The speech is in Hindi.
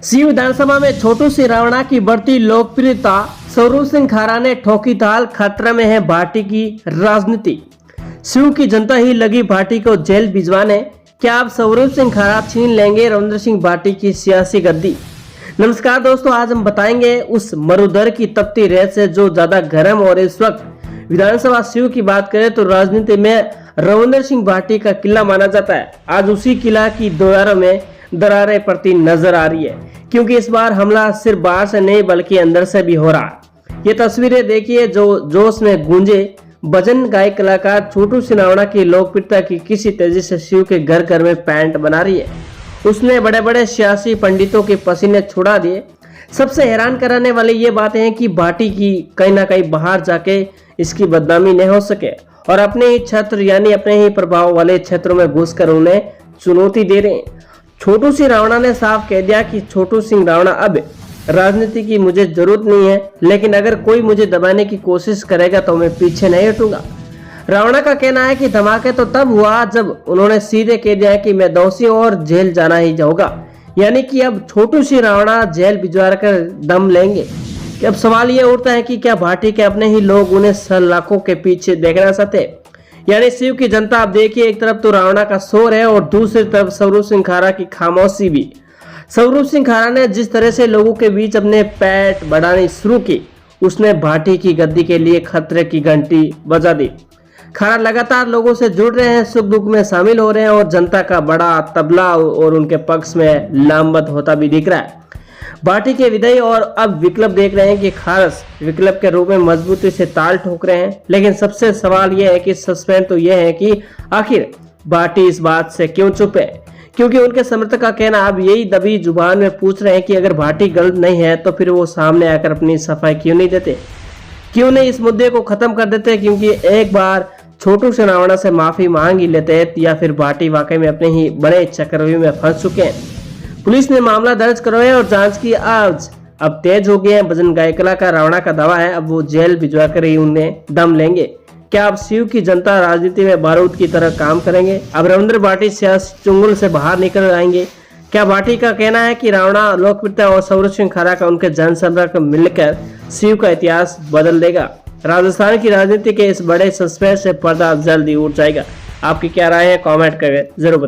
शिव विधानसभा में छोटू सिंह रावणा की बढ़ती लोकप्रियता, स्वरूप सिंह खारा ने ठोकी ताल, खतरे में है भाटी की राजनीति। शिव की जनता ही लगी भाटी को जेल भिजवाने, क्या अब स्वरूप सिंह खारा छीन लेंगे रविंद्र सिंह भाटी की सियासी गद्दी। नमस्कार दोस्तों, आज हम बताएंगे उस मरुधर की तपती रेत से जो ज्यादा गर्म। और इस वक्त विधानसभा शिव की बात करें तो राजनीति में रविंद्र सिंह भाटी का किला माना जाता है। आज उसी किला की दीवारों में दरारें पड़ती नजर आ रही है, क्योंकि इस बार हमला सिर्फ बाहर से नहीं बल्कि अंदर से भी हो रहा है। ये तस्वीरें देखिए जो जोश में गूंजे भजन गायक कलाकार छोटू सिंह रावणा की लोकप्रियता की किसी तेजी से शिव के घर घर में पैंट बना रही है। उसने बड़े बड़े सियासी पंडितों के पसीने छुड़ा दिए। सबसे हैरान कराने वाली ये बात है कि भाटी की कहीं ना कहीं बाहर जाके इसकी बदनामी नहीं हो सके और अपने ही क्षेत्र यानी अपने ही प्रभाव वाले क्षेत्रों में घुसकर उन्हें चुनौती दे रहे हैं। छोटू सिंह रावणा ने साफ कह दिया कि छोटू सिंह रावणा अब राजनीति की मुझे जरूरत नहीं है, लेकिन अगर कोई मुझे दबाने की कोशिश करेगा तो मैं पीछे नहीं हटूंगा। रावणा का कहना है कि धमाके तो तब हुआ जब उन्होंने सीधे कह दिया कि मैं दोषी हूं और जेल जाना ही जाऊंगा, यानी कि अब छोटू सिंह रावणा जेल भिजवा कर दम लेंगे। अब सवाल ये उठता है कि क्या भाटी के अपने ही लोग उन्हें सलाखों के पीछे देखना चाहते, यानी शिव की जनता। आप देखिए, एक तरफ तो रावणा का शोर है और दूसरी तरफ स्वरूप सिंह खारा की खामोशी भी। स्वरूप सिंह खारा ने जिस तरह से लोगों के बीच अपने पैठ बढ़ानी शुरू की, उसने भाटी की गद्दी के लिए खतरे की घंटी बजा दी। खारा लगातार लोगों से जुड़ रहे हैं, सुख दुख में शामिल हो रहे हैं और जनता का बड़ा तबला और उनके पक्ष में लामबंद होता भी दिख रहा है। भाटी के विजयी और अब विकल्प देख रहे हैं कि खारस विकल्प के रूप में मजबूती से ताल ठोक रहे हैं। लेकिन सबसे सवाल यह है कि सस्पेंस तो यह है कि आखिर भाटी इस बात से क्यों चुप है, क्योंकि उनके समर्थक का कहना अब यही दबी जुबान में पूछ रहे हैं कि अगर भाटी गलत नहीं है तो फिर वो सामने आकर अपनी सफाई क्यों नहीं देते, क्यों नहीं इस मुद्दे को खत्म कर देते। क्योंकि एक बार छोटू सिंह रावणा से माफी मांग ही लेते हैं या फिर भाटी वाकई में अपने ही बड़े चक्रव्यूह में फंस चुके हैं। पुलिस ने मामला दर्ज करवाया और जांच की आज अब तेज हो गए हैं। भजन गायक कलाकार रावणा का दावा है अब वो जेल भिजवा कर ही उन्हें दम लेंगे। क्या अब शिव की जनता राजनीति में बारूद की तरह काम करेंगे? अब रविंद्र भाटी सियासी चुंगल से बाहर निकल आएंगे? क्या भाटी का कहना है कि रावणा लोकप्रियता और स्वरूप सिंह खारा का उनके जनसंपर्क मिलकर शिव का इतिहास बदल देगा? राजस्थान की राजनीति के इस बड़े सस्पेंस से पर्दा जल्दी उठ जाएगा। आपकी क्या राय है? कमेंट करके जरूर बताएं।